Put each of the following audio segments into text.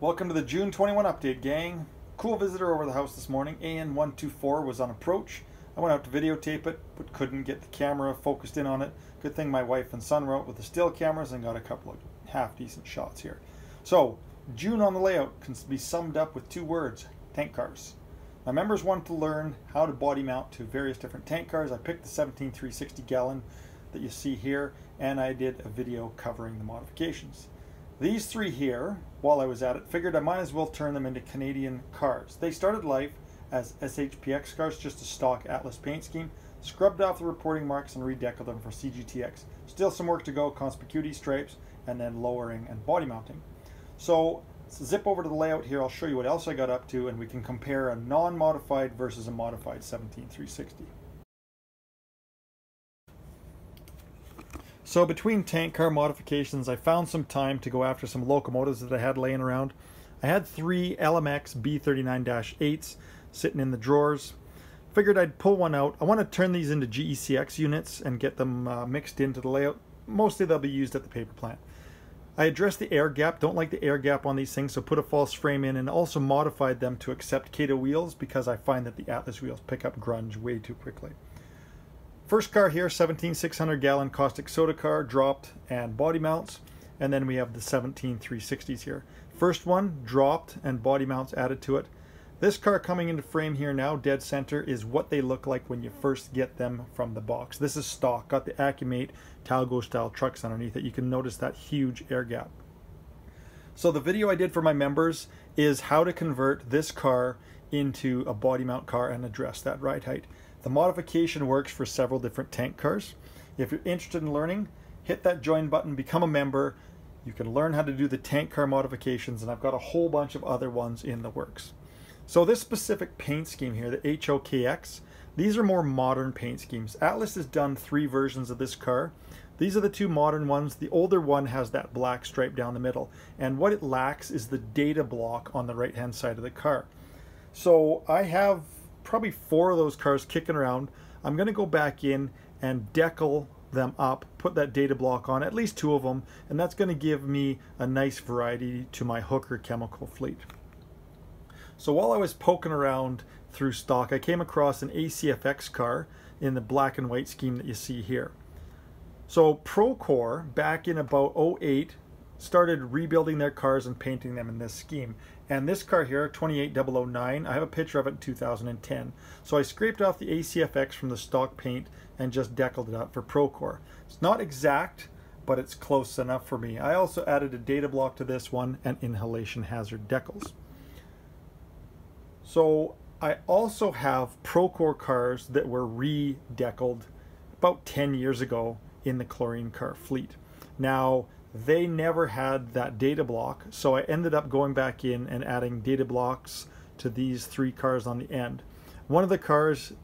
Welcome to the June 21 update, gang. Cool visitor over the house this morning. AN124 was on approach. I went out to videotape it, but couldn't get the camera focused in on it. Good thing my wife and son were out with the still cameras and got a couple of half-decent shots here. So, June on the layout can be summed up with two words: tank cars. My members wanted to learn how to body mount to various different tank cars. I picked the 17 360 gallon that you see here, and I did a video covering the modifications. These three here, while I was at it, figured I might as well turn them into Canadian cars. They started life as SHPX cars, just a stock Atlas paint scheme, scrubbed off the reporting marks and redeckled them for CGTX. Still some work to go, conspicuity stripes, and then lowering and body mounting. So let's zip over to the layout here. I'll show you what else I got up to, and we can compare a non-modified versus a modified 17 360. So between tank car modifications, I found some time to go after some locomotives that I had laying around. I had three LMX B39-8s sitting in the drawers. Figured I'd pull one out. I want to turn these into GECX units and get them mixed into the layout. Mostly they'll be used at the paper plant. I addressed the air gap. Don't like the air gap on these things, so put a false frame in, and also modified them to accept Kato wheels because I find that the Atlas wheels pick up grunge way too quickly. First car here, 17 600 gallon caustic soda car, dropped and body mounts. And then we have the 17 360s here. First one, dropped and body mounts added to it. This car coming into frame here now, dead center, is what they look like when you first get them from the box. This is stock, got the Accumate Talgo style trucks underneath it. You can notice that huge air gap. So the video I did for my members is how to convert this car into a body mount car and address that ride height. The modification works for several different tank cars. If you're interested in learning, hit that join button, become a member. You can learn how to do the tank car modifications, and I've got a whole bunch of other ones in the works. So this specific paint scheme here, the HOKX, these are more modern paint schemes. Atlas has done 3 versions of this car. These are the 2 modern ones. The older one has that black stripe down the middle, and what it lacks is the data block on the right hand side of the car. So I have probably 4 of those cars kicking around. I'm going to go back in and decal them up, put that data block on, at least 2 of them, and that's going to give me a nice variety to my Hooker chemical fleet. So while I was poking around through stock, I came across an ACFX car in the black and white scheme that you see here. So Procore, back in about 08, started rebuilding their cars and painting them in this scheme. And this car here, 28009, I have a picture of it in 2010. So I scraped off the ACFX from the stock paint and just decaled it up for Procore. It's not exact, but it's close enough for me. I also added a data block to this one and inhalation hazard decals. So I also have Procore cars that were re-decaled about 10 years ago in the chlorine car fleet. Now, they never had that data block, so I ended up going back in and adding data blocks to these 3 cars on the end. One of the cars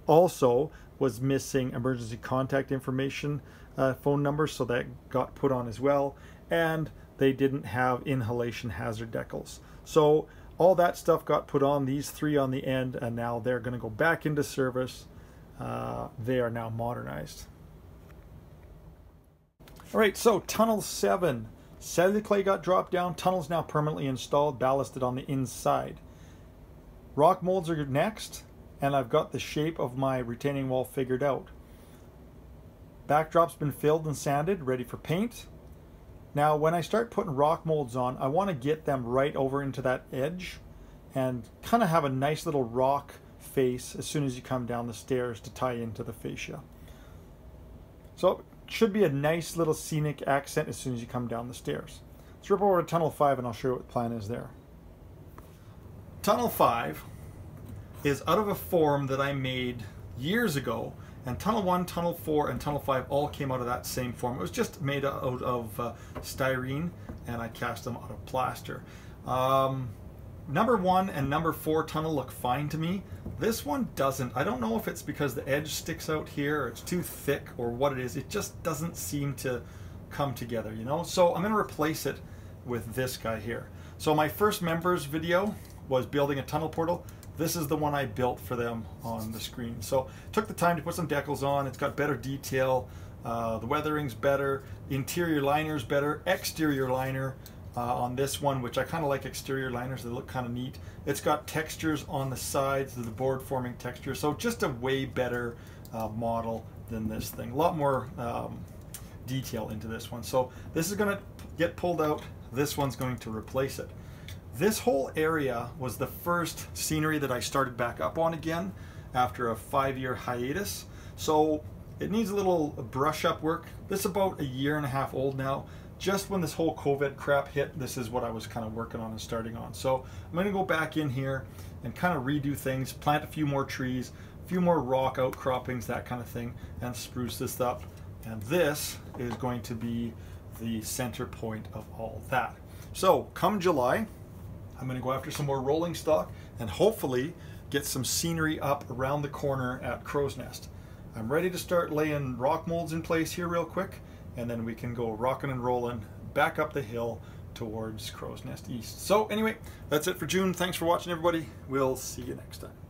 also was missing emergency contact information phone numbers, so that got put on as well, and they didn't have inhalation hazard decals. So all that stuff got put on, these 3 on the end, and now they're going to go back into service. They are now modernized. Alright, so tunnel 7. Cellular clay got dropped down, tunnel's now permanently installed, ballasted on the inside. Rock molds are next, and I've got the shape of my retaining wall figured out. Backdrop's been filled and sanded, ready for paint. Now when I start putting rock molds on, I want to get them right over into that edge and kind of have a nice little rock face as soon as you come down the stairs to tie into the fascia. So should be a nice little scenic accent as soon as you come down the stairs. Let's rip over to tunnel 5 and I'll show you what the plan is there. Tunnel 5 is out of a form that I made years ago, and tunnel 1, tunnel 4, and tunnel 5 all came out of that same form. It was just made out of styrene, and I cast them out of plaster. Number 1 and number 4 tunnel look fine to me. This one doesn't. I don't know if it's because the edge sticks out here, or it's too thick, or what it is. It just doesn't seem to come together, you know? So I'm going to replace it with this guy here. So my first members video was building a tunnel portal. This is the one I built for them on the screen. So took the time to put some decals on. It's got better detail. The weathering's better. Interior liner's better. Exterior liner on this one, which I kind of like exterior liners. They look kind of neat. It's got textures on the sides of the board forming texture, so just a way better model than this thing. A lot more detail into this one. So this is going to get pulled out. This one's going to replace it. This whole area was the first scenery that I started back up on again after a 5-year hiatus. So it needs a little brush up work. This is about a 1.5 years old now. Just when this whole COVID crap hit, this is what I was kind of working on and starting on. So I'm going to go back in here and kind of redo things, plant a few more trees, a few more rock outcroppings, that kind of thing, and spruce this up. And this is going to be the center point of all that. So come July, I'm going to go after some more rolling stock and hopefully get some scenery up around the corner at Crow's Nest. I'm ready to start laying rock molds in place here real quick, and then we can go rocking and rolling back up the hill towards Crow's Nest East. So anyway, that's it for June. Thanks for watching, everybody. We'll see you next time.